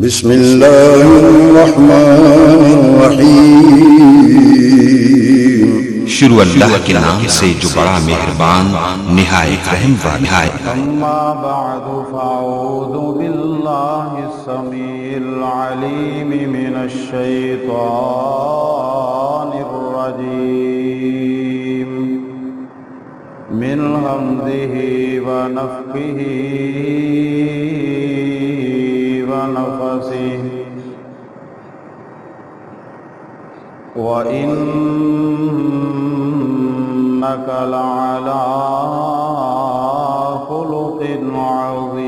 بسم اللہ الرحمن الرحیم۔ شروع اللہ کے نام سے جو بڑا مہربان نہایت رحم والا ہے۔ اما بعد فاعوذ باللہ السمیع العلیم من الشیطان الرجیم من ہمزہ ونفخہ ونفثہ وَإِنَّكَ لَعَلَىٰ خُلُقٍ عَظِيمٍ۔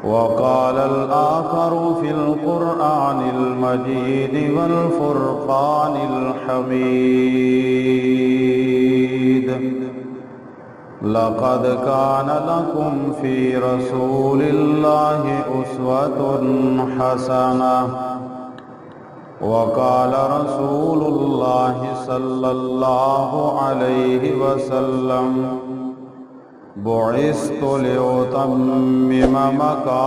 وَقَالَ الْآخَرُ فِي الْقُرْآنِ الْمَجِيدِ وَالْفُرْقَانِ الْحَمِيدِ لَقَدْ كَانَ لَكُمْ فِي رَسُولِ اللَّهِ أُسْوَةٌ حَسَنَةٌ۔ وَقَالَ رَسُولُ اللَّهِ صَلَّى اللَّهُ عَلَيْهِ وَسَلَّمَ بُعِثْتُ لِأُتَمِّمَ مَكَارِمَ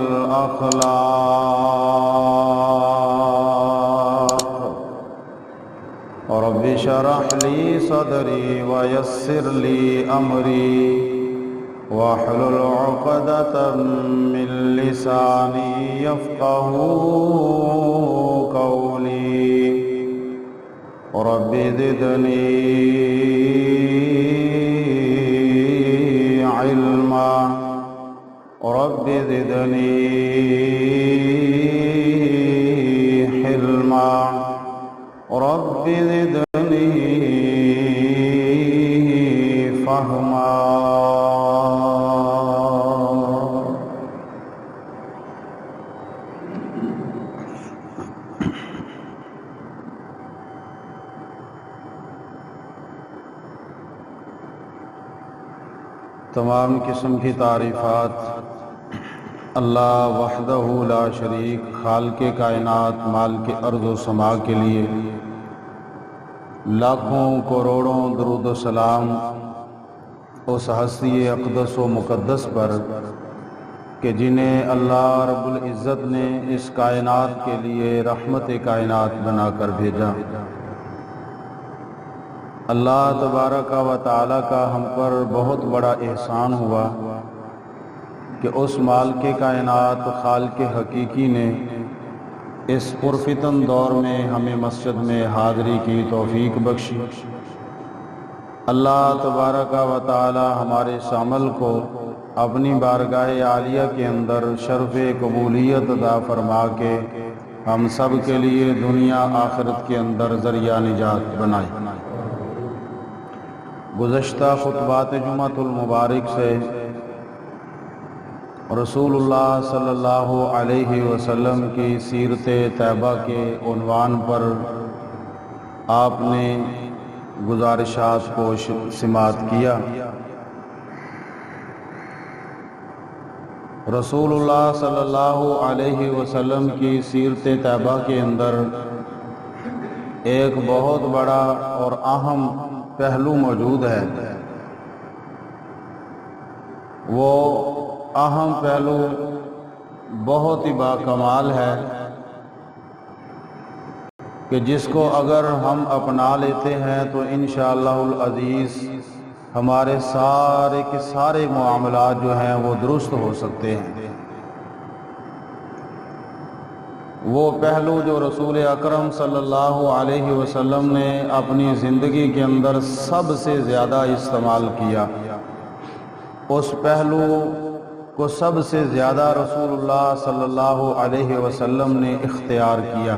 الْأَخْلَاقِ۔ رب اشرح لي صدري ويسر لي أمري واحلل عقدة من لساني يفقهوا قولي۔ رب زدني علما رب زدني حلما رب زدنی فہما۔ تمام قسم کی تعریفات اللہ وحدہ لا شریک خالق کائنات مالک ارض و سما کے لیے لاکھوں کروڑوں درود و سلام اس ہستی اقدس و مقدس پر کہ جنہیں اللہ رب العزت نے اس کائنات کے لیے رحمت کائنات بنا کر بھیجا۔ اللہ تبارک و تعالی کا ہم پر بہت بڑا احسان ہوا کہ اس مالک کائنات خالق حقیقی نے اس پرفتن دور میں ہمیں مسجد میں حاضری کی توفیق بخشی۔ اللہ تبارک و تعالی ہمارے اس عمل کو اپنی بارگاہ عالیہ کے اندر شرف قبولیت عطا فرما کے ہم سب کے لیے دنیا آخرت کے اندر ذریعہ نجات بنائے۔ گزشتہ خطبات جمعۃ المبارک سے رسول اللہ صلی اللہ علیہ وسلم کی سیرت طیبہ کے عنوان پر آپ نے گزارشات کو سماعت کیا۔ رسول اللہ صلی اللہ علیہ وسلم کی سیرت طیبہ کے اندر ایک بہت بڑا اور اہم پہلو موجود ہے۔ وہ اہم پہلو بہت ہی باکمال ہے کہ جس کو اگر ہم اپنا لیتے ہیں تو انشاءاللہ العزیز ہمارے سارے کے سارے معاملات جو ہیں وہ درست ہو سکتے ہیں۔ وہ پہلو جو رسول اکرم صلی اللہ علیہ وسلم نے اپنی زندگی کے اندر سب سے زیادہ استعمال کیا، اس پہلو کو سب سے زیادہ رسول اللہ صلی اللہ علیہ وسلم نے اختیار کیا،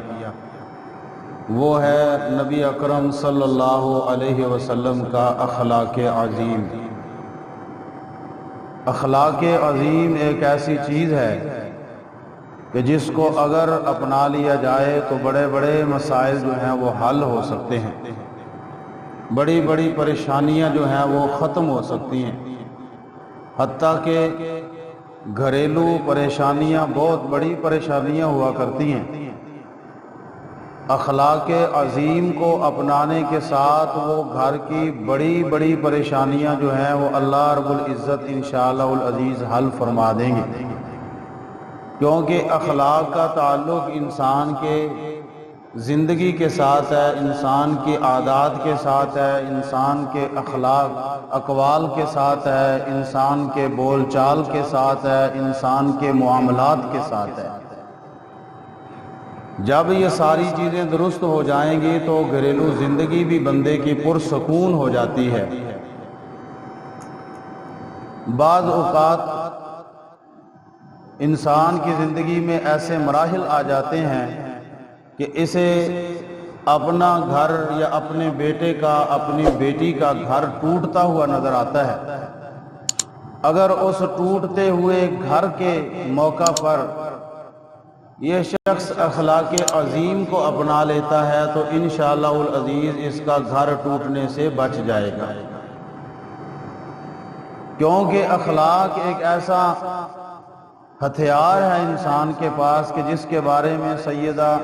وہ ہے نبی اکرم صلی اللہ علیہ وسلم کا اخلاق عظیم۔ اخلاق عظیم ایک ایسی چیز ہے کہ جس کو اگر اپنا لیا جائے تو بڑے بڑے مسائل جو ہیں وہ حل ہو سکتے ہیں، بڑی بڑی پریشانیاں جو ہیں وہ ختم ہو سکتی ہیں، حتیٰ کہ گھریلو پریشانیاں بہت بڑی پریشانیاں ہوا کرتی ہیں۔ اخلاق عظیم کو اپنانے کے ساتھ وہ گھر کی بڑی بڑی پریشانیاں جو ہیں وہ اللہ رب العزت انشاءاللہ العزیز حل فرما دیں گے، کیونکہ اخلاق کا تعلق انسان کے زندگی کے ساتھ ہے، انسان کی عادات کے ساتھ ہے، انسان کے اخلاق اقوال کے ساتھ ہے، انسان کے بول چال کے ساتھ ہے، انسان کے معاملات کے ساتھ ہے۔ جب یہ ساری چیزیں درست ہو جائیں گی تو گھریلو زندگی بھی بندے کی پرسکون ہو جاتی ہے۔ بعض اوقات انسان کی زندگی میں ایسے مراحل آ جاتے ہیں کہ اسے اپنا گھر یا اپنے بیٹے کا اپنی بیٹی کا گھر ٹوٹتا ہوا نظر آتا ہے۔ اگر اس ٹوٹتے ہوئے گھر کے موقع پر یہ شخص اخلاق عظیم کو اپنا لیتا ہے تو انشاءاللہ العزیز اس کا گھر ٹوٹنے سے بچ جائے گا، کیونکہ اخلاق ایک ایسا ہتھیار ہے انسان کے پاس کہ جس کے بارے میں سیدہ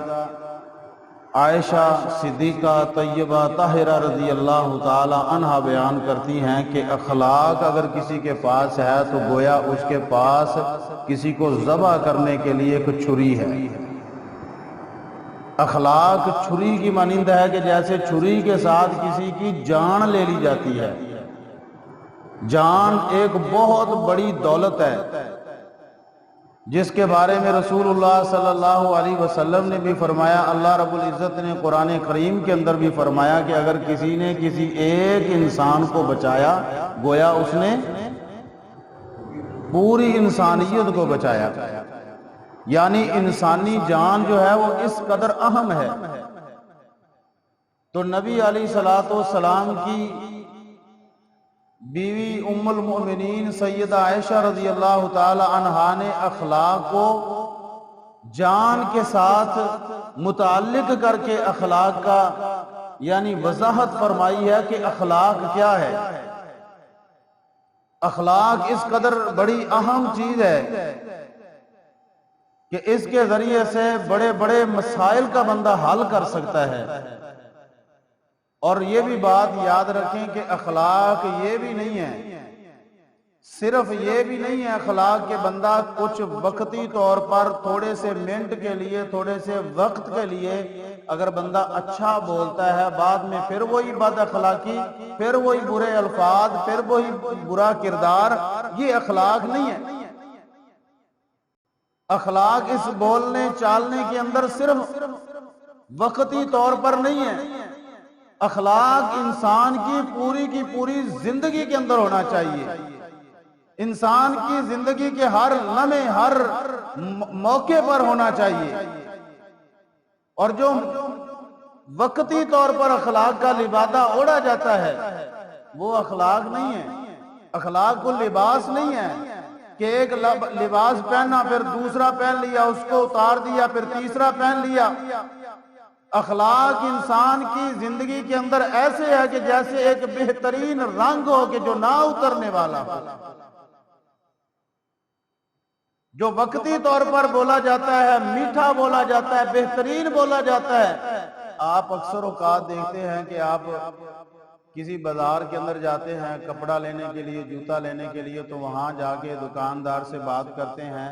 عائشہ صدیقہ طیبہ طاہرہ رضی اللہ تعالی عنہا بیان کرتی ہیں کہ اخلاق اگر کسی کے پاس ہے تو گویا اس کے پاس کسی کو ذبح کرنے کے لیے ایک چھری ہے۔ اخلاق چھری کی مانند ہے کہ جیسے چھری کے ساتھ کسی کی جان لے لی جاتی ہے۔ جان ایک بہت بڑی دولت ہے جس کے بارے میں رسول اللہ صلی اللہ علیہ وسلم نے بھی فرمایا، اللہ رب العزت نے قرآن کریم کے اندر بھی فرمایا کہ اگر کسی نے کسی ایک انسان کو بچایا گویا اس نے پوری انسانیت کو بچایا، یعنی انسانی جان جو ہے وہ اس قدر اہم ہے۔ تو نبی علیہ الصلوۃ والسلام کی بیوی ام المؤمنین سیدہ عائشہ رضی اللہ تعالی عنہا نے اخلاق کو جان کے ساتھ متعلق کر کے اخلاق کا یعنی وضاحت فرمائی ہے کہ اخلاق کیا ہے۔ اخلاق اس قدر بڑی اہم چیز ہے کہ اس کے ذریعے سے بڑے بڑے مسائل کا بندہ حل کر سکتا ہے۔ اور یہ بھی بات یاد رکھیں کہ اخلاق یہ بھی نہیں ہے، صرف یہ بھی نہیں ہے اخلاق کہ بندہ کچھ وقتی طور پر تھوڑے سے منٹ کے لیے تھوڑے سے وقت کے لیے اگر بندہ اچھا بولتا ہے بعد میں پھر وہی بد اخلاقی، پھر وہی برے الفاظ، پھر وہی برا کردار، یہ اخلاق نہیں ہے۔ اخلاق اس بولنے چالنے کے اندر صرف وقتی طور پر نہیں ہے، اخلاق انسان کی پوری زندگی کے اندر ہونا چاہیے۔ انسان کی زندگی کے ہر لمحے ہر موقع پر ہونا چاہیے، اور جو وقتی طور پر اخلاق کا لبادہ اوڑھا جاتا ہے وہ اخلاق نہیں ہے۔ اخلاق کو لباس نہیں ہے کہ ایک لباس پہنا پھر دوسرا پہن لیا، اس کو اتار دیا پھر تیسرا پہن لیا۔ اخلاق انسان کی زندگی کے اندر ایسے ہے کہ جیسے ایک بہترین رنگ ہو کہ جو نہ اترنے والا ہو، جو وقتی طور پر بولا جاتا ہے، میٹھا بولا جاتا ہے، بہترین بولا جاتا ہے۔ آپ اکثر اوقات دیکھتے ہیں کہ آپ کسی بازار کے اندر جاتے ہیں کپڑا لینے کے لیے، جوتا لینے کے لیے، تو وہاں جا کے دکاندار سے بات کرتے ہیں،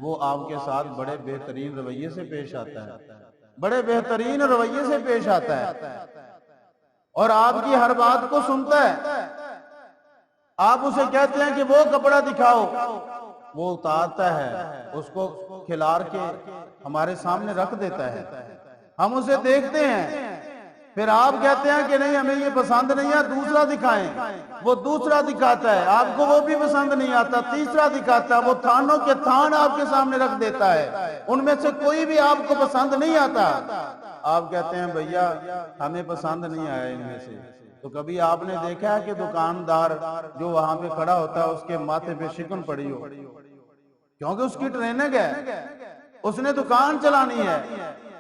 وہ آپ کے ساتھ بڑے بہترین رویے سے پیش آتا ہے، بڑے بہترین رویے سے پیش آتا ہے اور آپ کی ہر بات کو سنتا ہے۔ آپ اسے کہتے ہیں کہ وہ کپڑا دکھاؤ، وہ اتارتا ہے، اس کو کھلار کے ہمارے سامنے رکھ دیتا ہے، ہم اسے دیکھتے ہیں، پھر آپ کہتے ہیں کہ نہیں ہمیں یہ پسند نہیں ہے، دوسرا دکھائیں، وہ دوسرا دکھاتا ہے، آپ کو وہ بھی پسند نہیں آتا، تیسرا دکھاتا ہے، وہ تھانوں کے تھان آپ کے سامنے رکھ دیتا ہے، ان میں سے کوئی بھی آپ کو پسند نہیں آتا۔ آپ کہتے ہیں بھیا ہمیں پسند نہیں آیا ان میں سے۔ تو کبھی آپ نے دیکھا ہے کہ دکاندار جو وہاں پہ کھڑا ہوتا ہے اس کے ماتھے پہ شکن پڑی ہو؟ کیونکہ اس کی ٹریننگ ہے، اس نے دکان چلانی ہے،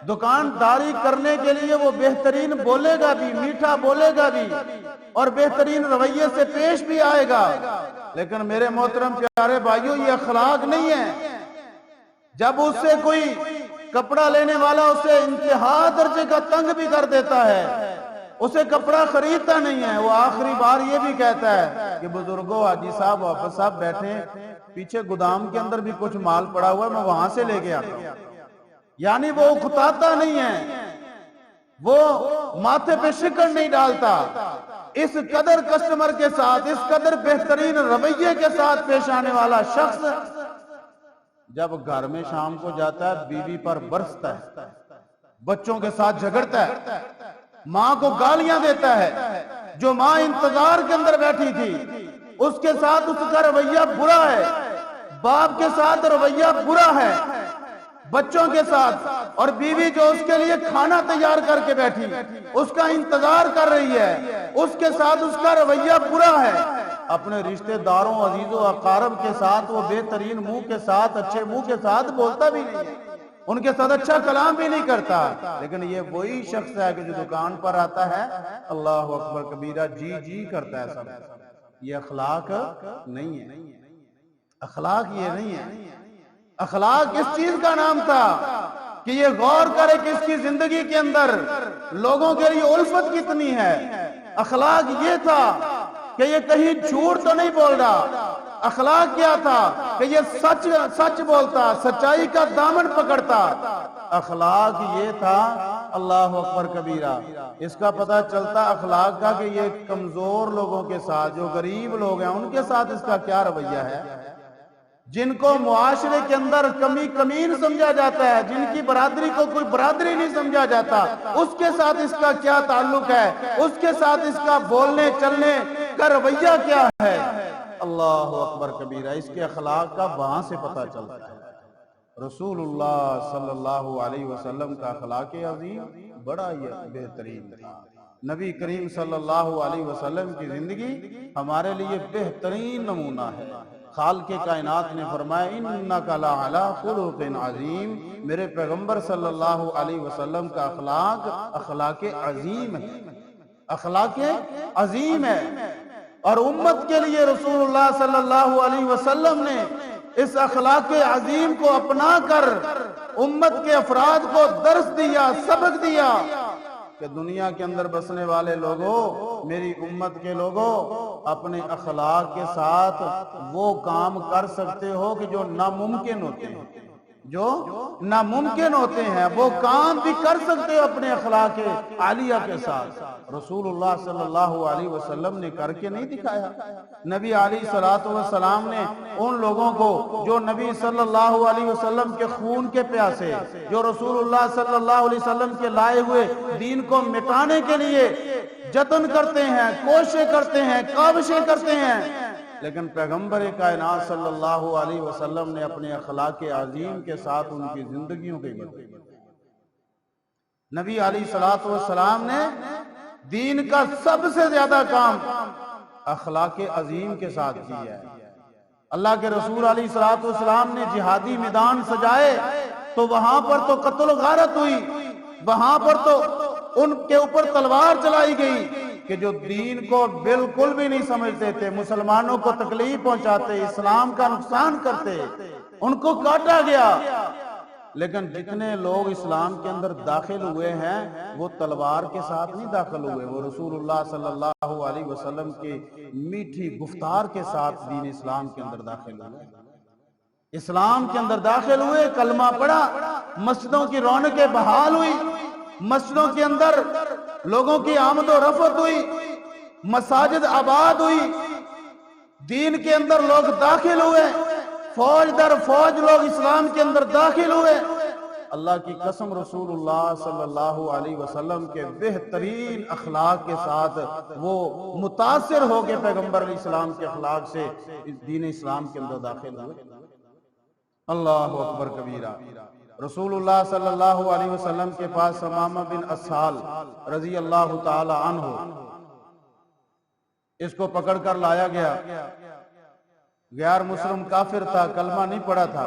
دکانداری کرنے کے لیے وہ بہترین بولے گا بھی، میٹھا بولے گا بھی، اور بہترین رویے سے پیش بھی آئے گا۔ لیکن میرے محترم پیارے بھائیوں، یہ اخلاق نہیں ہے۔ جب اس سے کوئی کپڑا لینے والا اسے انتہا درجے کا تنگ بھی کر دیتا ہے، اسے کپڑا خریدتا نہیں ہے، وہ آخری بار یہ بھی کہتا ہے کہ بزرگوں حاجی صاحب واپس آپ بیٹھے، پیچھے گودام کے اندر بھی کچھ مال پڑا ہوا ہے، میں وہاں سے لے کے آتا ہوں۔ یعنی وہ اکتاتا نہیں ہے، وہ ماتھے پہ شکر نہیں ڈالتا، اس قدر کسٹمر کے ساتھ، اس قدر بہترین رویے کے ساتھ پیش آنے والا شخص جب گھر میں شام کو جاتا ہے بیوی پر برستا ہے، بچوں کے ساتھ جھگڑتا ہے، ماں کو گالیاں دیتا ہے، جو ماں انتظار کے اندر بیٹھی تھی اس کے ساتھ اس کا رویہ برا ہے، باپ کے ساتھ رویہ برا ہے، بچوں کے ساتھ، اور بیوی جو اس کے لیے کھانا تیار کر کے بیٹھی اس کا انتظار کر رہی ہے، اس کے ساتھ اس کا رویہ برا ہے، اپنے رشتہ داروں عزیزوں اقارب کے ساتھ وہ بہترین منہ کے ساتھ، اچھے منہ کے ساتھ بولتا بھی نہیں ہے، ان کے ساتھ اچھا کلام بھی نہیں کرتا، لیکن یہ وہی شخص ہے کہ جو دکان پر آتا ہے اللہ اکبر کبیرہ جی جی کرتا ہے سب۔ یہ اخلاق نہیں ہے، اخلاق یہ نہیں ہے۔ اخلاق اس چیز کا نام تھا کہ یہ غور کرے کہ اس کی زندگی کے اندر لوگوں کے لیے الفت کتنی ہے۔ اخلاق یہ تھا کہ یہ کہیں جھوٹ تو نہیں بول رہا، اخلاق کیا تھا کہ یہ سچ بولتا، سچائی کا دامن پکڑتا، اخلاق یہ تھا اللہ اکبر کبیرہ۔ اس کا پتہ چلتا اخلاق کا کہ یہ کمزور لوگوں کے ساتھ، جو غریب لوگ ہیں ان کے ساتھ اس کا کیا رویہ ہے، جن کو معاشرے کے اندر کمین سمجھا جاتا ہے، جن کی برادری کو کوئی برادری نہیں سمجھا جاتا، اس کے ساتھ اس کا کیا تعلق ہے، اس کے ساتھ اس کا بولنے چلنے کا رویہ کیا ہے۔ اللہ اکبر کبیرہ، اس کے اخلاق کا وہاں سے پتہ چلتا ہے۔ رسول اللہ صلی اللہ علیہ وسلم کا اخلاق عظیم بڑا ہی بہترین تھا۔ نبی کریم صلی اللہ علیہ وسلم کی زندگی ہمارے لیے بہترین نمونہ ہے۔ خالق کائنات نے فرمایا انک لعلی خلق عظیم، میرے پیغمبر صلی اللہ علیہ وسلم کا اخلاق عظیم ہے، اخلاق عظیم ہے، اور امت کے لیے رسول اللہ صلی اللہ علیہ وسلم نے اس اخلاق عظیم کو اپنا کر امت کے افراد کو درس دیا، سبق دیا کہ دنیا کے اندر بسنے والے لوگوں، میری امت کے لوگوں، اپنے اخلاق کے ساتھ وہ کام کر سکتے ہو کہ جو ناممکن ہوتے ہیں، جو ناممکن ہوتے ہیں وہ کام بھی کر سکتے ہو اپنے اخلاق عالیہ کے ساتھ۔ رسول اللہ صلی اللہ علیہ وسلم نے کر کے نہیں دکھایا۔ نبی علیہ السلام نے ان لوگوں کو جو نبی صلی اللہ علیہ وسلم کے خون کے پیاسے، جو رسول اللہ صلی اللہ علیہ وسلم کے لائے ہوئے دین کو مٹانے کے لیے جتن کرتے ہیں، کوششیں کرتے ہیں، کاوشیں کرتے ہیں، لیکن پیغمبر کائنات صلی اللہ علیہ وسلم نے اپنے اخلاق عظیم کے ساتھ ان کی زندگیوں کے بدلے۔ نبی علیہ السلام نے دین کا سب سے زیادہ کام اخلاق عظیم کے ساتھ کیا ہے۔ اللہ کے رسول علیہ السلام نے جہادی میدان سجائے تو وہاں پر تو قتل و غارت ہوئی، وہاں پر تو ان کے اوپر تلوار چلائی گئی کہ جو دین کو بالکل بھی نہیں سمجھتے تھے، مسلمانوں کو تکلیف پہنچاتے، اسلام کا نقصان کرتے، ان کو کاٹا گیا۔ لیکن جتنے لوگ اسلام کے اندر داخل ہوئے ہیں وہ تلوار کے ساتھ نہیں داخل ہوئے، وہ رسول اللہ صلی اللہ علیہ وسلم کی میٹھی گفتار کے ساتھ دین اسلام کے اندر داخل ہوئے، اسلام کے اندر داخل ہوئے، کلمہ پڑھا، مسجدوں کی رونقیں بحال ہوئی، مسجدوں کے اندر لوگوں کی آمد و رفت ہوئی، مساجد آباد ہوئی، دین کے اندر لوگ داخل ہوئے، فوج در فوج لوگ اسلام کے اندر داخل ہوئے۔ اللہ کی قسم رسول اللہ صلی اللہ علیہ وسلم کے بہترین اخلاق کے ساتھ وہ متاثر ہو کے پیغمبر علیہ السلام کے اخلاق سے دین اسلام کے اندر داخل ہوئے۔ اللہ اکبر کبیرہ۔ رسول اللہ صلی اللہ علیہ وسلم کے پاس ثمامہ بن اسال رضی اللہ تعالی عنہ، اس کو پکڑ کر لایا گیا، غیر مسلم کافر تھا، کلمہ نہیں پڑھا تھا،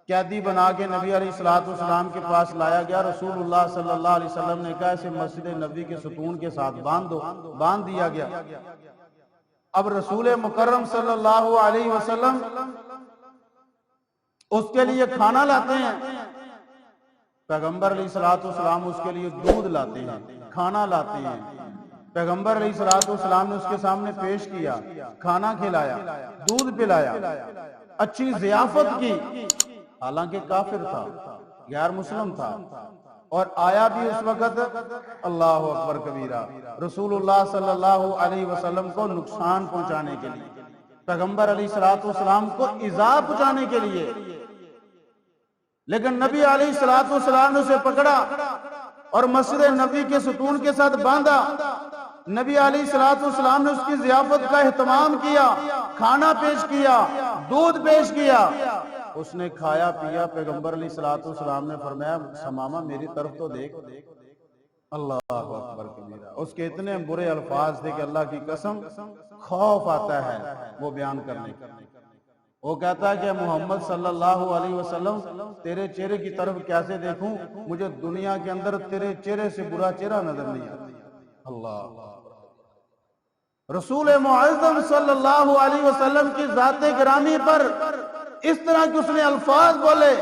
قیدی بنا کے نبی علیہ السلام کے پاس لایا گیا۔ رسول اللہ صلی اللہ علیہ وسلم نے کہا اسے مسجد نبی کے ستون کے ساتھ باندھ دو، باندھ دیا گیا۔ اب رسول مکرم صلی اللہ علیہ وسلم اس کے لیے کھانا لاتے ہیں، پیغمبر علیہ الصلوۃ والسلام اس کے لیے دودھ لاتے ہیں، کھانا لاتے ہیں. پیغمبر علیہ الصلوۃ والسلام نے اس کے سامنے پیش کیا، کھانا کھلایا، دودھ پلایا، اچھی ضیافت کی. حالانکہ کافر تھا، غیر مسلم تھا، اور آیا بھی اس وقت اللہ اکبر کبیرہ رسول اللہ صلی اللہ علیہ وسلم کو نقصان پہنچانے کے لیے، پیغمبر علیہ الصلوۃ والسلام کو ایذا پہنچانے کے لیے. لیکن نبی علیہ الصلوۃ والسلام نے اسے پکڑا اور مسجد نبی کے ستون کے ساتھ باندھا. نبی علیہ الصلوۃ والسلام نے اس کی ضیافت کا اہتمام کیا، کھانا پیش کیا، دودھ پیش کیا. اس نے کھایا پیا. پیغمبر علیہ الصلوۃ والسلام نے فرمایا سمامہ میری طرف تو دیکھ. اللہ اکبر کبیرہ. اس کے اتنے برے الفاظ تھے کہ اللہ کی قسم خوف آتا ہے وہ بیان کرنے کا. وہ کہتا ہے کہ محمد صلی اللہ علیہ وسلم تیرے چہرے کی طرف کیسے دیکھوں، مجھے دنیا کے اندر تیرے چہرے سے برا چہرہ نظر نہیں آتا. اللہ رسول معظم صلی اللہ علیہ وسلم کی ذات گرامی پر اس طرح کے اس نے الفاظ بولے.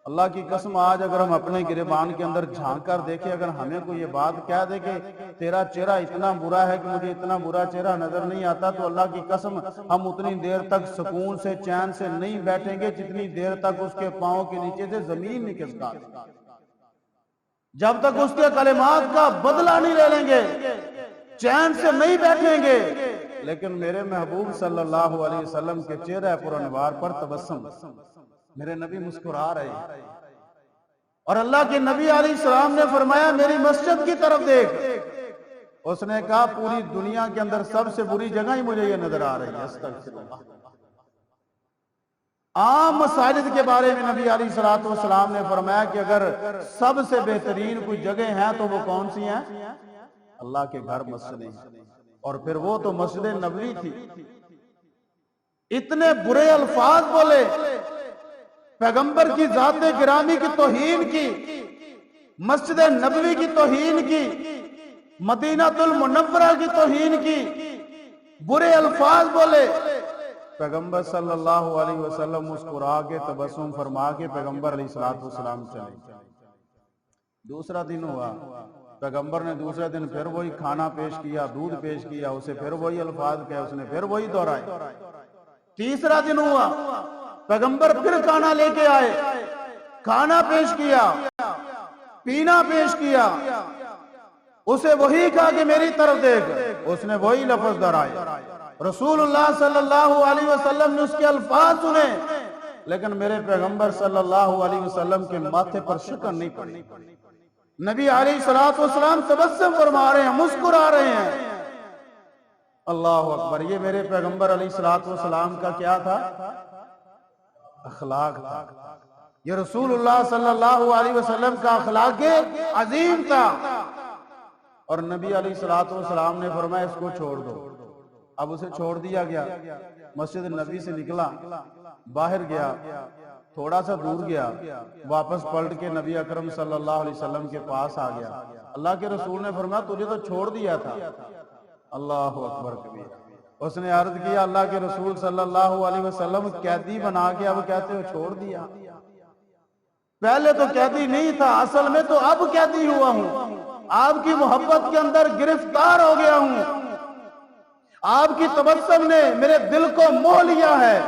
اللہ کی قسم آج اگر ہم اپنے گریبان کے اندر جھانک کر دیکھیں، اگر ہمیں کوئی یہ بات کہہ دے کہ تیرا چہرہ اتنا برا ہے کہ مجھے اتنا برا چہرہ نظر نہیں آتا، تو اللہ کی قسم ہم اتنی دیر تک سکون سے چین سے نہیں بیٹھیں گے جتنی دیر تک اس کے پاؤں کے نیچے سے زمین نہیں کھسکا دے، جب تک اس کے کلمات کا بدلہ نہیں لے لیں گے چین سے نہیں بیٹھیں گے. لیکن میرے محبوب صلی اللہ علیہ وسلم کے چہرہ پر انوار پر تبسم، میرے نبی مسکرا رہے ہیں. اور اللہ کے نبی علیہ السلام نے فرمایا میری مسجد کی طرف دیکھ. اس نے کہا پوری دنیا کے اندر سب سے بری جگہ ہی مجھے یہ نظر آ رہی ہے. استغفر اللہ. عام مساجد کے بارے میں نبی علیہ الصلوۃ والسلام نے فرمایا کہ اگر سب سے بہترین کوئی جگہ ہیں تو وہ کون سی ہیں؟ اللہ کے گھر مسجدیں. اور پھر وہ تو مسجد نبوی تھی. اتنے برے الفاظ بولے، پیغمبر کی ذات گرامی کی توہین کی، مسجد نبوی کی توہین کی، مدینہ المنورہ کی توہین کی، برے الفاظ بولے. پیغمبر صلی اللہ علیہ وسلم مسکرا کے تبسم فرما کے پیغمبر علیہ الصلوۃ والسلام چلے. دوسرا دن ہوا، پیغمبر نے دوسرے دن پھر وہی کھانا پیش کیا، دودھ پیش کیا، اسے پھر وہی الفاظ کہے، اس نے پھر وہی دہرائے. تیسرا دن ہوا، پیغمبر پھر کھانا لے کے آئے، کھانا پیش کیا، پینا پیش کیا، اسے وہی کہا کہ میری طرف دیکھ. اس نے وہی لفظ دہرائے. رسول اللہ صلی اللہ علیہ وسلم نے اس کے الفاظ سنے، لیکن میرے پیغمبر صلی اللہ علیہ وسلم کے ماتھے پر شکن نہیں پڑی. نبی علیہ الصلوۃ والسلام تبسم فرما رہے ہیں، مسکرا رہے ہیں. اللہ اکبر. یہ میرے پیغمبر علیہ الصلوۃ والسلام کا کیا تھا؟ اخلاق تھا. یہ رسول اللہ صلی اللہ علیہ وسلم کا اخلاق عظیم تھا. اور نبی علیہ الصلوۃ والسلام نے فرمایا اس کو چھوڑ دو. اب اسے چھوڑ دیا گیا. مسجد نبی سے نکلا، باہر گیا، تھوڑا سا دور گیا، واپس پلٹ کے نبی اکرم صلی اللہ علیہ وسلم کے پاس آ گیا. اللہ کے رسول نے فرمایا تجھے تو چھوڑ دیا تھا. اللہ اکبر کبیر. اس نے عرض کیا اللہ کے رسول صلی اللہ علیہ وسلم قیدی بنا کے اب کہتے ہو چھوڑ دیا؟ پہلے تو قیدی نہیں تھا، اصل میں تو اب قیدی ہوا ہوں. آپ کی محبت کے اندر گرفتار ہو گیا ہوں. آپ کی تبسم نے میرے دل کو موہ لیا ہے.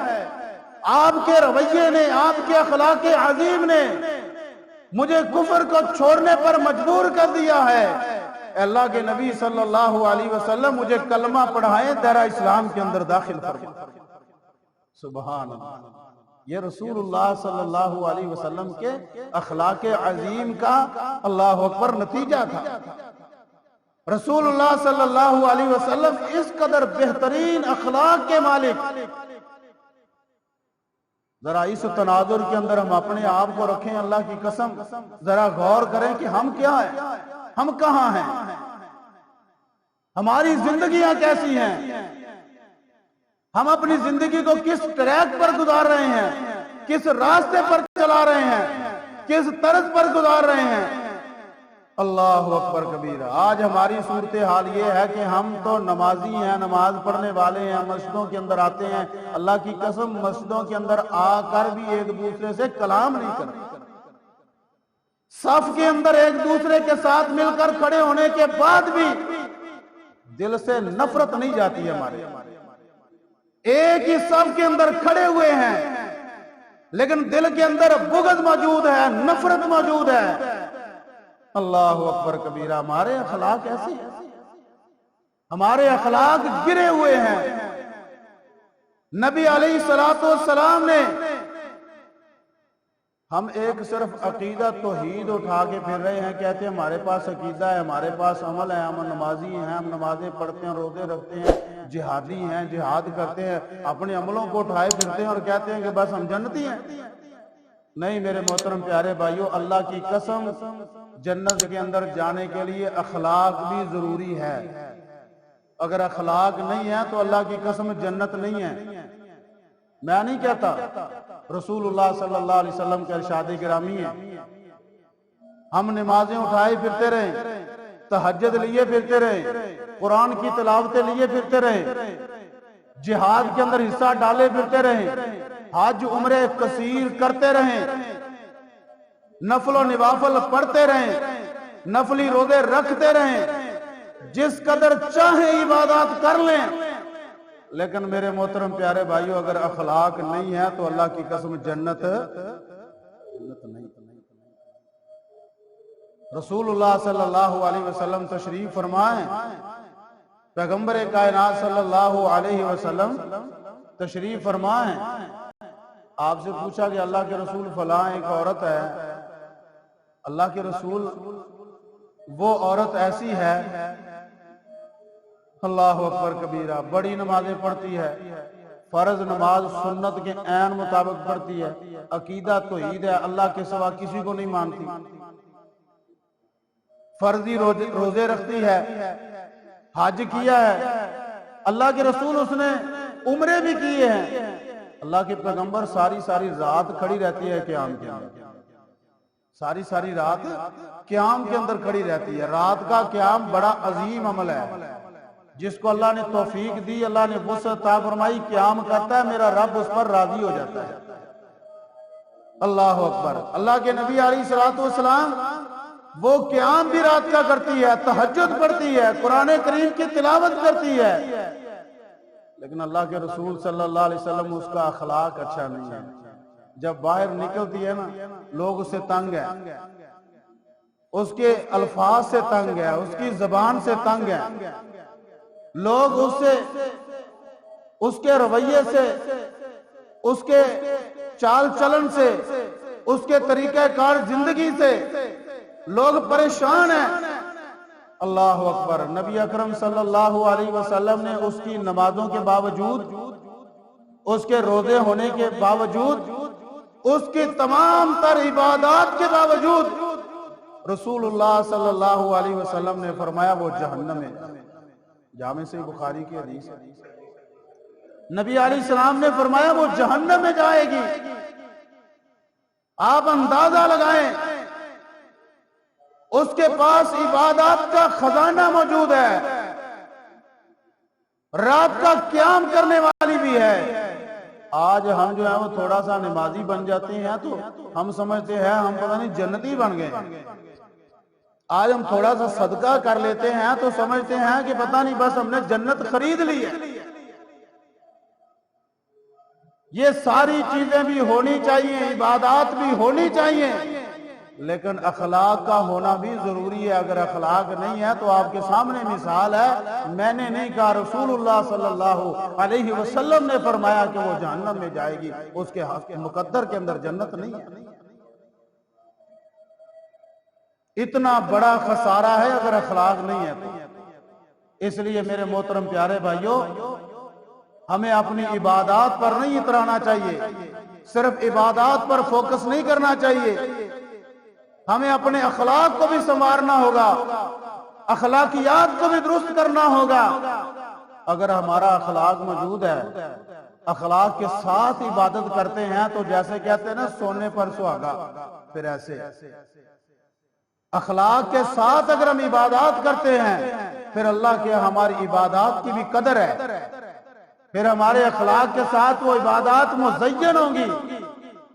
آپ کے رویے نے، آپ کے اخلاق عظیم نے مجھے کفر کو چھوڑنے پر مجبور کر دیا ہے. اللہ کے نبی صلی اللہ علیہ وسلم مجھے کلمہ پڑھائیں، دائرہ اسلام کے اندر داخل فرمائیں. سبحان اللہ. یہ رسول اللہ صلی اللہ علیہ وسلم کے اخلاق عظیم کا اللہ اکبر نتیجہ تھا. رسول اللہ صلی اللہ علیہ وسلم اس قدر بہترین اخلاق کے مالک. ذرا اس تناظر کے اندر ہم اپنے آپ کو رکھیں. اللہ کی قسم ذرا غور کریں کہ ہم کیا ہیں، ہم کہاں ہیں، ہماری زندگیاں کیسی ہیں، ہم اپنی زندگی کو کس ٹریک پر گزار رہے ہیں، کس راستے پر چلا رہے ہیں، کس طرز پر گزار رہے ہیں. اللہ اکبر کبیرہ. آج ہماری صورتحال یہ ہے کہ ہم تو نمازی ہیں، نماز پڑھنے والے ہیں، مسجدوں کے اندر آتے ہیں، اللہ کی قسم مسجدوں کے اندر آ کر بھی ایک دوسرے سے کلام نہیں کرتے. صف کے اندر ایک دوسرے کے ساتھ مل کر کھڑے ہونے کے بعد بھی دل سے نفرت نہیں جاتی ہے ہمارے. ایک ہی صف کے اندر کھڑے ہوئے ہیں لیکن دل کے اندر بغض موجود ہے، نفرت موجود ہے. اللہ اکبر کبیرہ. ہمارے اخلاق ایسے ہیں، ہمارے اخلاق گرے ہوئے ہیں. نبی علیہ السلام نے ہم ایک صرف عقیدہ توحید اٹھا کے پھر رہے ہیں، کہتے ہیں ہمارے پاس عقیدہ ہے، ہمارے پاس عمل ہے، ہم نمازی ہیں، ہم نمازیں پڑھتے ہیں، روزے رکھتے ہیں، جہادی ہیں، جہاد کرتے ہیں، اپنے عملوں کو اٹھائے پھرتے ہیں اور کہتے ہیں کہ بس ہم جنتی ہیں. نہیں میرے محترم پیارے بھائیو، اللہ کی قسم جنت کے اندر جانے کے لیے اخلاق بھی ضروری ہے. اگر اخلاق نہیں ہے تو اللہ کی قسم جنت نہیں ہے. میں نہیں کہتا، رسول اللہ صلی اللہ علیہ وسلم کے ارشاد گرامی ہے. ہم نمازیں اٹھائے پھرتے رہے، تہجد لیے پھرتے رہے، قرآن کی تلاوتیں لیے پھرتے رہے، جہاد کے اندر حصہ ڈالے پھرتے رہے، حج عمرے کثیر کرتے رہیں، نفل و نوافل پڑھتے رہیں، نفلی روزے رکھتے رہیں، جس قدر چاہیں عبادات کر لیں، لیکن میرے محترم پیارے بھائیو اگر اخلاق نہیں ہے تو اللہ کی قسم جنت نہیں. رسول اللہ صلی اللہ علیہ وسلم تشریف فرمائیں، پیغمبر کائنات صلی اللہ علیہ وسلم تشریف فرمائیں. آپ سے پوچھا کہ اللہ کے رسول فلاں ایک عورت ہے، اللہ کے رسول وہ عورت ایسی ہے، اللہ اکبر کبیرہ، بڑی نمازیں پڑھتی ہے، فرض نماز سنت کے عین مطابق پڑھتی ہے، عقیدہ توحید ہے، اللہ کے سوا کسی کو نہیں مانتی، فرضی روزے رکھتی ہے، حج کیا ہے، اللہ کے رسول اس نے عمرے بھی کیے ہیں. اللہ کے پیغمبر ساری رات کھڑی رہتی ہے قیام کے اندر، ساری رات قیام کے اندر کھڑی رہتی ہے. رات کا قیام بڑا عظیم عمل ہے، جس کو اللہ نے توفیق دی، اللہ نے وسعت عطا فرمائی، قیام کرتا ہے میرا رب اس پر راضی ہو جاتا ہے. اللہ اکبر. اللہ کے نبی علیہ السلام وہ قیام بھی رات کا کرتی ہے، تہجد پڑھتی ہے، قرآن کریم کی تلاوت کرتی ہے، لیکن اللہ کے رسول صلی اللہ علیہ وسلم اس کا اخلاق اچھا نہیں ہے. جب باہر نکلتی ہے نا لوگ اس سے تنگ ہے، اس کے الفاظ سے تنگ ہے، اس کی زبان سے تنگ ہے، لوگ اس کے رویے سے، اس کے چال چلن سے، اس کے طریقہ کار زندگی سے لوگ پریشان ہیں. اللہ اکبر. نبی اکرم صلی اللہ علیہ وسلم نے اس کی نمازوں کے باوجود، اس کے روزے ہونے کے باوجود، اس کی تمام تر عبادات کے باوجود رسول اللہ صلی اللہ علیہ وسلم نے فرمایا وہ جہنم میں. جامع صحیح بخاری کی حدیث ہے. نبی علیہ السلام نے فرمایا وہ جہنم میں جائے گی. آپ اندازہ لگائیں، اس کے پاس عبادات کا خزانہ موجود ہے، رات کا قیام کرنے والی بھی ہے. آج ہم جو ہے وہ تھوڑا سا نمازی بن جاتے ہیں تو ہم سمجھتے ہیں ہم پتہ نہیں جنتی بن گئے. آج ہم تھوڑا سا صدقہ کر لیتے ہیں تو سمجھتے ہیں کہ پتہ نہیں بس ہم نے جنت خرید لی ہے. یہ ساری چیزیں بھی ہونی چاہیے، عبادات بھی ہونی چاہیے، لیکن اخلاق کا ہونا بھی ضروری ہے. اگر اخلاق نہیں ہے تو آپ کے سامنے مثال ہے، میں نے نہیں کہا، رسول اللہ صلی اللہ علیہ وسلم نے فرمایا کہ وہ جہنم میں جائے گی، اس کے مقدر کے اندر جنت نہیں ہے. اتنا بڑا خسارہ ہے اگر اخلاق نہیں ہے تو. اس لیے میرے محترم پیارے بھائیوں، ہمیں اپنی عبادات پر نہیں اترانا چاہیے، صرف عبادات پر فوکس نہیں کرنا چاہیے، ہمیں اپنے اخلاق کو بھی سنوارنا ہوگا، اخلاقیات کو بھی درست کرنا ہوگا. اگر ہمارا اخلاق موجود ہے، اخلاق کے ساتھ عبادت کرتے ہیں تو جیسے کہتے ہیں نا سونے پر سہاگا، پھر ایسے اخلاق کے ساتھ اگر ہم عبادات کرتے ہیں پھر اللہ کے ہماری عبادات کی بھی قدر ہے، پھر ہمارے اخلاق کے ساتھ وہ عبادات مزین ہوں گی،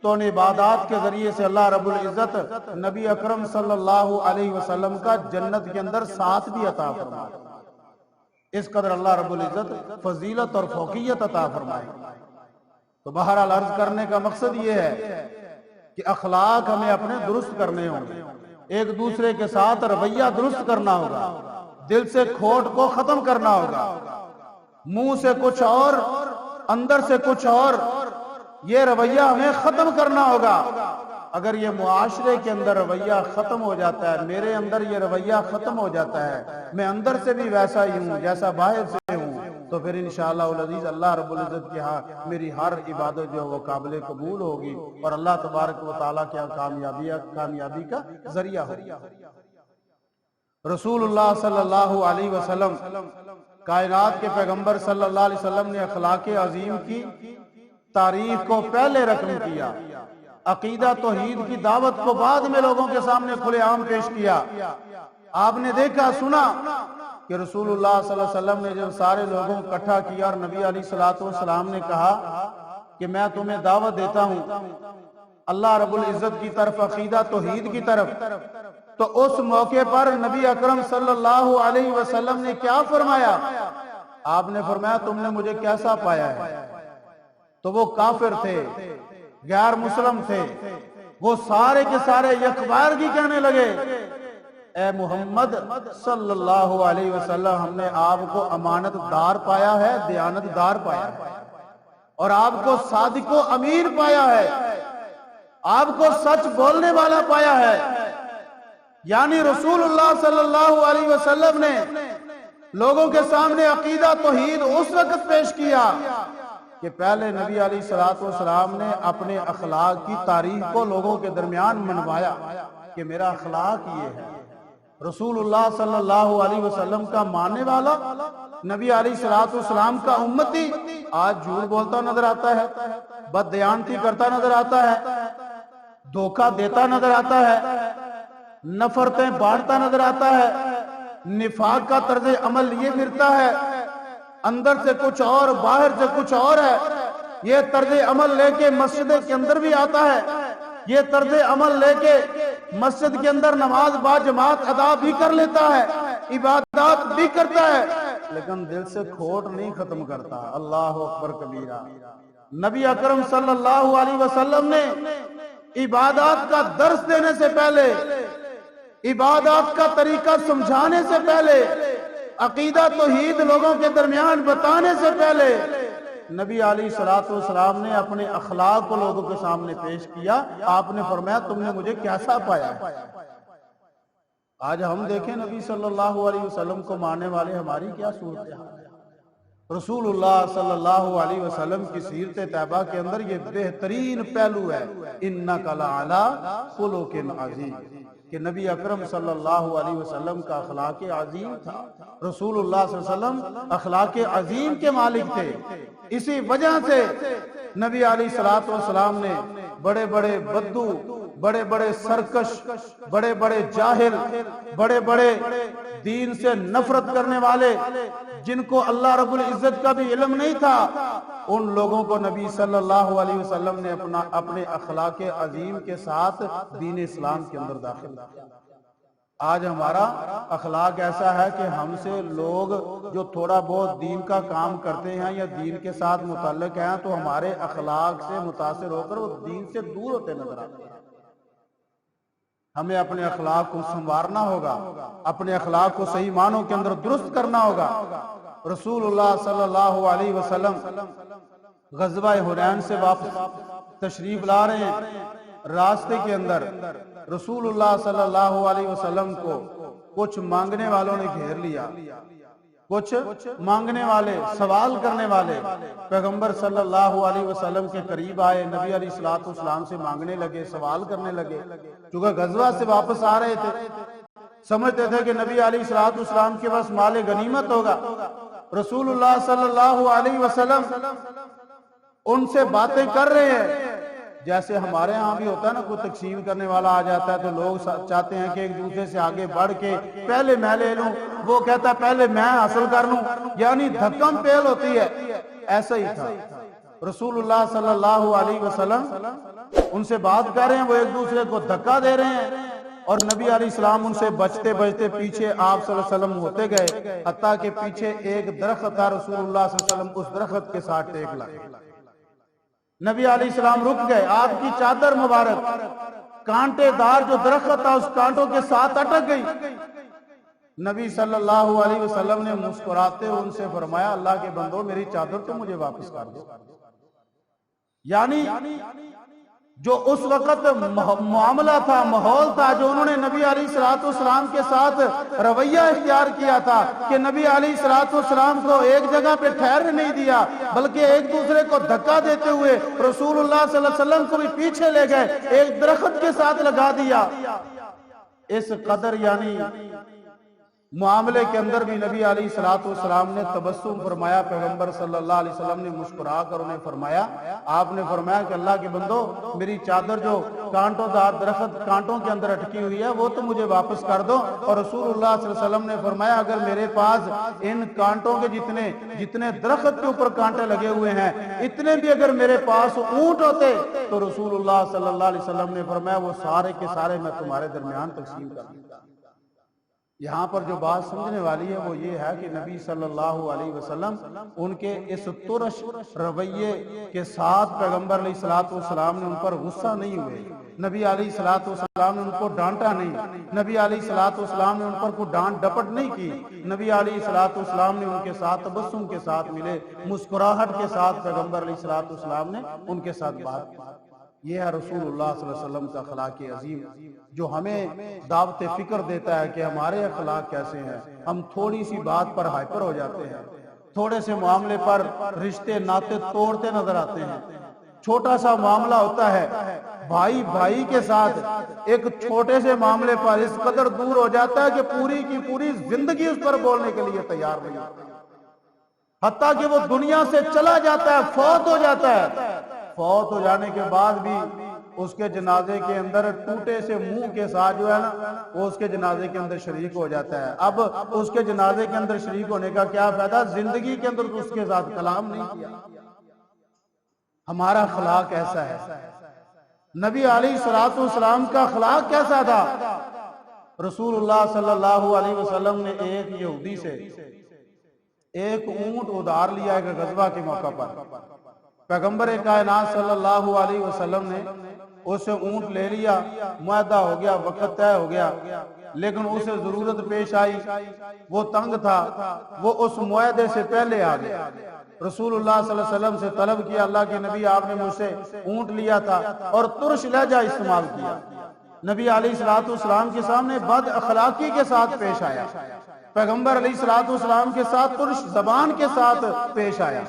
تو ان عبادات کے ذریعے سے اللہ رب العزت نبی اکرم صلی اللہ علیہ وسلم کا جنت کے اندر ساتھ بھی عطا فرمائے. اس قدر اللہ رب العزت فضیلت اور فوقیت عطا فرمائے. تو بہرحال عرض کرنے کا مقصد یہ ہے کہ اخلاق ہمیں اپنے درست کرنے ہوں گے، ایک دوسرے کے ساتھ رویہ درست کرنا ہوگا، دل سے کھوٹ کو ختم کرنا ہوگا، منہ سے کچھ اور اندر سے کچھ اور، یہ رویہ ہمیں ختم کرنا ہوگا. اگر یہ معاشرے کے اندر رویہ ختم ہو جاتا ہے، میرے اندر یہ رویہ ختم ہو جاتا ہے، میں اندر سے بھی ویسا ہی ہوں جیسا باہر سے ہوں، تو پھر انشاءاللہ العزیز اللہ رب العزت کے ہاں میری ہر عبادت جو ہے وہ قابل قبول ہوگی اور اللہ تبارک و تعالیٰ کے کامیابی کا ذریعہ ہوگی. رسول اللہ صلی اللہ علیہ وسلم کائنات کے پیغمبر صلی اللہ علیہ وسلم نے اخلاق عظیم کی تاریخ کو پہلے رقم کیا، عقیدہ توحید کی دعوت کو بعد میں لوگوں کے سامنے کھلے عام پیش کیا. آپ نے دیکھا سنا کہ رسول اللہ صلی اللہ علیہ وسلم نے جب سارے لوگوں کو اکٹھا کیا اور نبی علیہ الصلوۃ والسلام نے کہا کہ میں تمہیں دعوت دیتا ہوں اللہ رب العزت کی طرف، عقیدہ توحید کی طرف، تو اس موقع پر نبی اکرم صلی اللہ علیہ وسلم نے کیا فرمایا؟ آپ نے فرمایا تم نے مجھے کیسا پایا ہے؟ تو وہ کافر تھے، غیر مسلم تھے، وہ سارے کے سارے یکبارگی کہنے لگے اے محمد صلی اللہ علیہ وسلم، ہم نے آپ کو امانت دار پایا ہے، دیانت دار پایا ہے، اور آپ کو صادق و امین پایا ہے، آپ کو سچ بولنے والا پایا ہے. یعنی رسول اللہ صلی اللہ علیہ وسلم نے لوگوں کے سامنے عقیدہ توحید اس وقت پیش کیا کہ پہلے نبی علیہ الصلوۃ والسلام نے اپنے اخلاق کی تاریخ کو لوگوں کے درمیان منوایا کہ میرا اخلاق یہ ہے. رسول اللہ صلی اللہ علیہ وسلم کا ماننے والا، نبی علیہ الصلوۃ والسلام کا امتی آج جھوٹ بولتا نظر آتا ہے، بددیانتی کرتا نظر آتا ہے، دھوکہ دیتا نظر آتا ہے، نفرتیں بانٹتا نظر آتا ہے، نفاق کا طرز عمل یہ پھرتا ہے، اندر سے کچھ اور باہر سے کچھ اور ہے. یہ طرز عمل لے کے مسجد کے اندر بھی آتا ہے، یہ طرز عمل لے کے مسجد کے اندر نماز با جماعت ادا بھی کر لیتا ہے، عبادات بھی کرتا ہے، لیکن دل سے کھوٹ نہیں ختم کرتا. اللہ اکبر کبیرہ. نبی اکرم صلی اللہ علیہ وسلم نے عبادات کا درس دینے سے پہلے، عبادات کا طریقہ سمجھانے سے پہلے، عقیدہ توحید لوگوں کے درمیان بتانے سے پہلے نبی علیہ الصلوۃ والسلام نے اپنے اخلاق کو لوگوں کے سامنے پیش کیا. آپ نے فرمایا تم نے مجھے کیسا پایا ہے؟ آج ہم دیکھیں نبی صلی اللہ علیہ وسلم کو ماننے والے ہماری کیا صورتحال ہے. رسول اللہ صلی اللہ علیہ وسلم کی سیرت طیبہ کے اندر یہ بہترین پہلو ہے انک لعلی خلق عظیم، کہ نبی اکرم صلی اللہ علیہ وسلم کا اخلاق عظیم تھا. رسول اللہ صلی اللہ علیہ وسلم اخلاق عظیم کے مالک تھے. اسی وجہ سے نبی علیہ الصلوۃ والسلام نے بڑے بڑے بدو، بڑے بڑے سرکش، بڑے بڑے جاہل، بڑے بڑے دین سے نفرت کرنے والے، جن کو اللہ رب العزت کا بھی علم نہیں تھا، ان لوگوں کو نبی صلی اللہ علیہ وسلم نے اپنے اخلاق عظیم کے ساتھ دین اسلام کے اندر داخل کیا. آج ہمارا اخلاق ایسا ہے کہ ہم سے لوگ جو تھوڑا بہت دین کا کام کرتے ہیں یا دین کے ساتھ متعلق ہیں تو ہمارے اخلاق سے متاثر ہو کر وہ دین سے دور ہوتے نظر آتے ہیں. ہمیں اپنے اخلاق کو سنوارنا ہوگا، اپنے اخلاق کو صحیح معنوں کے اندر درست کرنا ہوگا. رسول اللہ صلی اللہ علیہ وسلم غزوہ حنین سے واپس تشریف لا رہے ہیں. راستے کے اندر رسول اللہ صلی اللہ علیہ وسلم کو کچھ مانگنے والوں نے گھیر لیا. کچھ مانگنے والے، سوال کرنے والے پیغمبر صلی اللہ علیہ وسلم کے قریب آئے، نبی علیہ الصلوۃ والسلام سے مانگنے لگے، سوال کرنے لگے. چونکہ غزوہ سے واپس آ رہے تھے، سمجھتے تھے کہ نبی علیہ الصلوۃ والسلام کے پاس مال غنیمت ہوگا. رسول اللہ صلی اللہ علیہ وسلم ان سے باتیں کر رہے ہیں جیسے ہمارے ہاں بھی ہوتا ہے نا، کوئی تقسیم کرنے والا آ جاتا ہے تو لوگ چاہتے ہیں کہ ایک دوسرے سے آگے بڑھ کے پہلے میں لے لوں، وہ کہتا ہے پہلے میں حاصل کر لوں، یعنی دھکم پیل ہوتی ہے. ایسا ہی تھا. رسول اللہ صلی اللہ علیہ وسلم ان سے بات کر رہے ہیں، وہ ایک دوسرے کو دھکا دے رہے ہیں، اور نبی علیہ السلام ان سے بچتے بچتے پیچھے آپ صلی اللہ علیہ وسلم ہوتے گئے، حتیٰ کہ پیچھے ایک درخت تھا، رسول اللہ صلی اللہ علیہ وسلم اس درخت کے ساتھ ٹیک لگے۔ نبی علیہ السلام رک گئے، آپ کی چادر مبارک کانٹے دار جو درخت تھا اس کانٹوں کے ساتھ اٹک گئی۔ نبی صلی اللہ علیہ وسلم نے مسکراتے ان سے فرمایا، اللہ کے بندو میری چادر تو مجھے واپس کر دو۔ یعنی جو اس وقت معاملہ تھا، ماحول تھا، جو انہوں نے نبی علیہ السلام کے ساتھ رویہ اختیار کیا تھا کہ نبی علیہ السلام کو ایک جگہ پہ ٹھہرنے نہیں دیا، بلکہ ایک دوسرے کو دھکا دیتے ہوئے رسول اللہ صلی اللہ علیہ وسلم کو بھی پیچھے لے گئے، ایک درخت کے ساتھ لگا دیا۔ اس قدر یعنی معاملے کے اندر بھی نبی علیہ السلام نے تبسم فرمایا، پیغمبر صلی اللہ علیہ وسلم نے مسکرا کر انہیں فرمایا، آپ نے فرمایا کہ اللہ کے بندو میری چادر جو کانٹوں دار درخت کانٹوں کے اندر اٹکی ہوئی ہے وہ تو مجھے واپس کر دو۔ اور رسول اللہ صلی اللہ علیہ وسلم نے فرمایا اگر میرے پاس ان کانٹوں کے جتنے درخت کے اوپر کانٹے لگے ہوئے ہیں اتنے بھی اگر میرے پاس اونٹ ہوتے تو رسول اللہ صلی اللہ علیہ وسلم نے فرمایا وہ سارے کے سارے میں تمہارے درمیان تقسیم کر دوں گا۔ یہاں پر جو بات سمجھنے والی ہے وہ یہ ہے کہ نبی صلی اللہ علیہ وسلم ان کے اس ترش رویے کے ساتھ پیغمبر علیہ السلام نے ان پر غصہ نہیں ہوئے، نبی علیہ السلام نے ان کو ڈانٹا نہیں، نبی علیہ السلام نے ان پر کوئی ڈانٹ ڈپٹ نہیں کی، نبی علیہ السلام نے ان کے ساتھ تبسم کے ساتھ ملے، مسکراہٹ کے ساتھ پیغمبر علیہ السلام نے ان کے ساتھ بات کی۔ یہ ہے رسول اللہ صلی اللہ علیہ وسلم کا اخلاق عظیم جو ہمیں دعوت فکر دیتا ہے کہ ہمارے اخلاق کیسے ہیں۔ ہم تھوڑی سی بات پر ہائپر ہو جاتے ہیں، تھوڑے سے معاملے پر رشتے ناطے توڑتے نظر آتے ہیں۔ چھوٹا سا معاملہ ہوتا ہے، بھائی بھائی کے ساتھ ایک چھوٹے سے معاملے پر اس قدر دور ہو جاتا ہے کہ پوری کی پوری زندگی اس پر بولنے کے لیے تیار نہیں ہوتا، حتیٰ کہ وہ دنیا سے چلا جاتا ہے، فوت ہو جاتا ہے۔ فوت ہو جانے کے بعد بھی اس کے جنازے کے اندر ٹوٹے سے منہ کے ساتھ جو ہے نا وہ اس کے جنازے کے اندر شریک ہو جاتا ہے۔ اب اس کے جنازے کے اندر شریک ہونے کا کیا فائدہ، زندگی کے اندر اس کے ساتھ کلام نہیں کیا۔ ہمارا اخلاق ایسا ہے، نبی علیہ السلام کا اخلاق کیسا تھا؟ رسول اللہ صلی اللہ علیہ وسلم نے ایک یہودی سے ایک اونٹ ادھار لیا ایک غزوہ کے موقع پر۔ پیغمبر کائنات صلی اللہ علیہ وسلم نے اسے اونٹ لے لیا، معاہدہ ہو گیا، وقت طے ہو گیا، لیکن اسے ضرورت پیش آئی، وہ تنگ تھا، وہ اس معاہدے سے پہلے آ گیا۔ رسول اللہ صلی اللہ علیہ وسلم سے طلب کیا، اللہ کے نبی آپ نے مجھ سے اونٹ لیا تھا اور ترش لہجہ استعمال کیا۔ نبی علیہ السلام کے سامنے بد اخلاقی کے ساتھ پیش آیا، پیغمبر علیہ السلام کے ساتھ ترش زبان کے ساتھ پیش آیا۔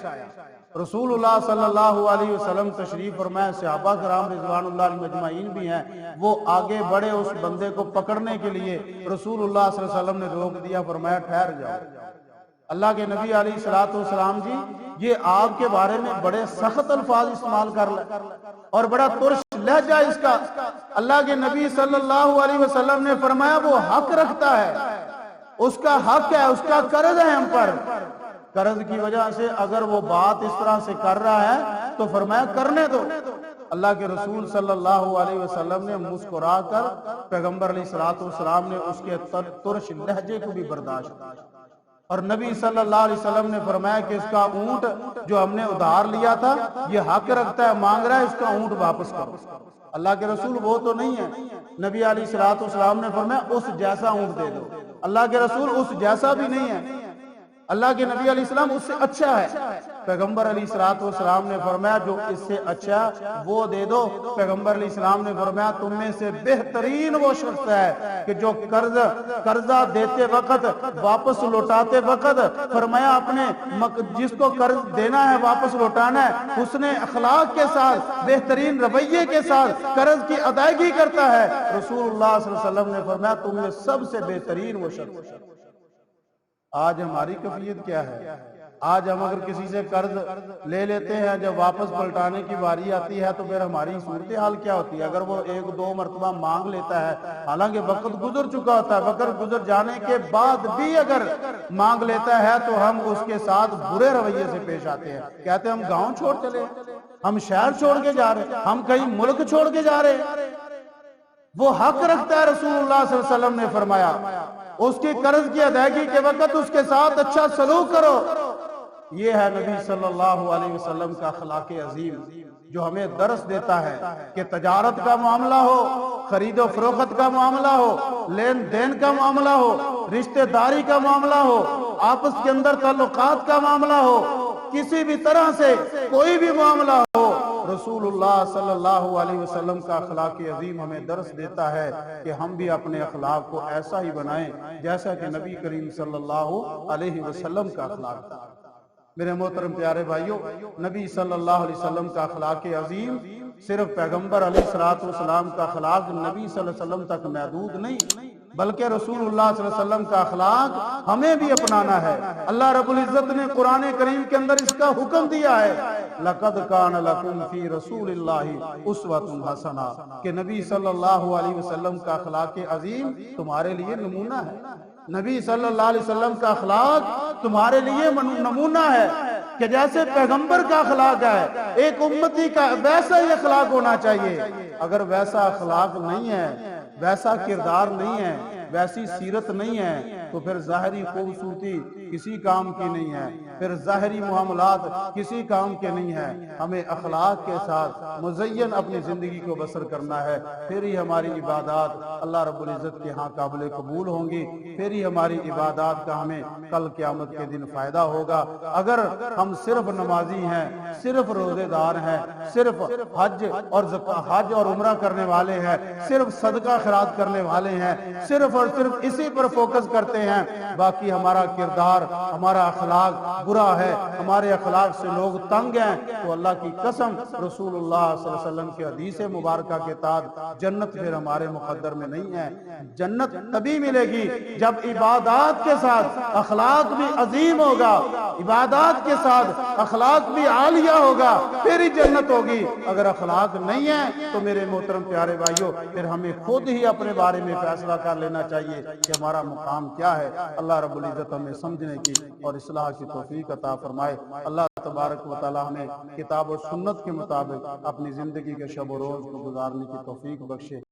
رسول اللہ صلی اللہ علیہ وسلم تشریف فرمائے، صحابہ کرام رضوان اللہ علیہ مجمعین بھی ہیں، وہ آگے بڑھے اس بندے کو پکڑنے کے لیے، رسول اللہ صلی اللہ علیہ وسلم نے روک دیا، فرمایا ٹھہر جاؤ۔ اللہ کے نبی علیہ السلام جی یہ آپ کے بارے میں بڑے سخت الفاظ استعمال کر لیں اور بڑا ترش لہجہ اس کا۔ اللہ کے نبی صلی اللہ علیہ وسلم نے فرمایا وہ حق رکھتا ہے، اس کا حق ہے، اس کا قرض ہے ہم پر، قرض کی وجہ سے اگر وہ بات اس طرح سے کر رہا ہے تو فرمایا کرنے دو۔ اللہ کے رسول صلی اللہ علیہ وسلم نے مسکرا کر پیغمبر علیہ السلام نے اس کے ترش لہجے کو بھی برداشت کیا، اور نبی صلی اللہ علیہ وسلم نے فرمایا کہ اس کا اونٹ جو ہم نے ادھار لیا تھا یہ حق رکھتا ہے، مانگ رہا ہے، اس کا اونٹ واپس کرو۔ اللہ کے رسول وہ تو نہیں ہے، نبی علیہ السلام نے فرمایا اس جیسا اونٹ دے دو۔ اللہ کے رسول اس جیسا بھی نہیں ہے، اللہ کے نبی علیہ السلام اس سے اچھا ہے۔ پیغمبر علیہ السلام نے فرمایا جو اس سے اچھا وہ دے دو۔ پیغمبر علیہ السلام نے فرمایا تم میں سے بہترین وہ شخص ہے کہ جو قرضہ دیتے وقت واپس لوٹاتے وقت فرمایا اپنے جس کو قرض دینا ہے واپس لوٹانا ہے حسن اخلاق کے ساتھ بہترین رویے کے ساتھ قرض کی ادائیگی کرتا ہے۔ رسول اللہ صلی اللہ علیہ وسلم نے فرمایا تم میں سب سے بہترین وہ شخص۔ آج ہماری کیفیت کیا ہے؟ آج ہم اگر کسی سے قرض لے لیتے ہیں، جب واپس پلٹانے کی باری آتی ہے تو پھر ہماری صورتحال کیا ہوتی ہے؟ اگر وہ ایک دو مرتبہ مانگ لیتا ہے، حالانکہ وقت گزر چکا ہوتا ہے، وقت گزر جانے کے بعد بھی اگر مانگ لیتا ہے تو ہم اس کے ساتھ برے رویے سے پیش آتے ہیں، کہتے ہیں ہم گاؤں چھوڑ چلے۔ ہم شہر چھوڑ کے جا رہے ہیں، ہم کہیں ملک چھوڑ کے جا رہے ہیں۔ وہ حق رکھتا ہے، رسول اللہ صلی اللہ علیہ وسلم نے فرمایا اس کی قرض کی ادائیگی کے وقت اس کے ساتھ اچھا سلوک کرو۔ یہ ہے نبی صلی اللہ علیہ وسلم کا اخلاق عظیم جو ہمیں درس دیتا ہے کہ تجارت کا معاملہ ہو، خرید و فروخت کا معاملہ ہو، لین دین کا معاملہ ہو، رشتہ داری کا معاملہ ہو، آپس کے اندر تعلقات کا معاملہ ہو، کسی بھی طرح سے کوئی بھی معاملہ ہو، رسول اللہ صلی اللہ علیہ وسلم کا اخلاق عظیم ہمیں درس دیتا ہے کہ ہم بھی اپنے اخلاق کو ایسا ہی بنائیں جیسا کہ نبی کریم صلی اللہ علیہ وسلم کا اخلاق تھا۔ میرے محترم پیارے بھائیوں، نبی صلی اللہ علیہ وسلم کا اخلاق عظیم صرف پیغمبر علیہ السلام کا اخلاق نبی صلی اللہ علیہ وسلم تک محدود نہیں، بلکہ رسول اللہ صلی اللہ علیہ وسلم کا اخلاق ہمیں بھی اپنانا ہے۔ اللہ رب العزت نے قرآن کریم کے اندر اس کا حکم دیا ہے، لَقَدْ كَانَ لَكُمْ فِي رَسُولِ اللَّهِ أُسْوَةٌ حَسَنَةٌ، کہ نبی صلی اللہ علیہ وسلم کا اخلاق عظیم تمہارے لیے نمونہ ہے۔ نبی صلی اللہ علیہ وسلم کا اخلاق تمہارے لیے نمونہ ہے کہ جیسے پیغمبر کا اخلاق ہے، ایک امتی کا ویسا ہی اخلاق ہونا چاہیے۔ اگر ویسا اخلاق نہیں ہے، ویسا کردار نہیں ہے، ویسی سیرت نہیں ہے، تو پھر ظاہری خوبصورتی کسی کام کی نہیں ہے، پھر ظاہری معاملات کسی کام کے نہیں ہیں۔ ہمیں اخلاق کے ساتھ مزین اپنی زندگی کو بسر کرنا ہے، پھر ہی ہماری عبادات اللہ رب العزت کے ہاں قابل قبول ہوں گی، پھر ہی ہماری عبادات کا ہمیں کل قیامت کے دن فائدہ ہوگا۔ اگر ہم صرف نمازی ہیں، صرف روزے دار ہیں، صرف حج اور عمرہ کرنے والے ہیں، صرف صدقہ خیرات کرنے والے ہیں، صرف اور صرف اسی پر فوکس کرتے ہیں، باقی ہمارا کردار، ہمارا اخلاق برا ہے، ہمارے اخلاق سے لوگ تنگ ہیں، تو اللہ کی قسم رسول اللہ صلی اللہ علیہ وسلم کے حدیث مبارکہ کے تحت جنت پھر ہمارے مقدر میں نہیں ہے۔ جنت تبھی ملے گی جب عبادات کے ساتھ اخلاق بھی عظیم ہوگا، عبادات کے ساتھ اخلاق بھی عالیہ ہوگا، پھر ہی جنت ہوگی۔ اگر اخلاق نہیں ہے تو میرے محترم پیارے بھائیوں، پھر ہمیں خود ہی اپنے بارے میں فیصلہ کر لینا چاہیے کہ ہمارا مقام کیا ہے۔ اللہ رب العزت ہمیں سمجھنے کی اور اصلاح کی توفیق عطا فرمائے۔ اللہ تبارک و تعالی ہمیں کتاب و سنت کے مطابق اپنی زندگی کے شب و روز کو گزارنے کی توفیق بخشے۔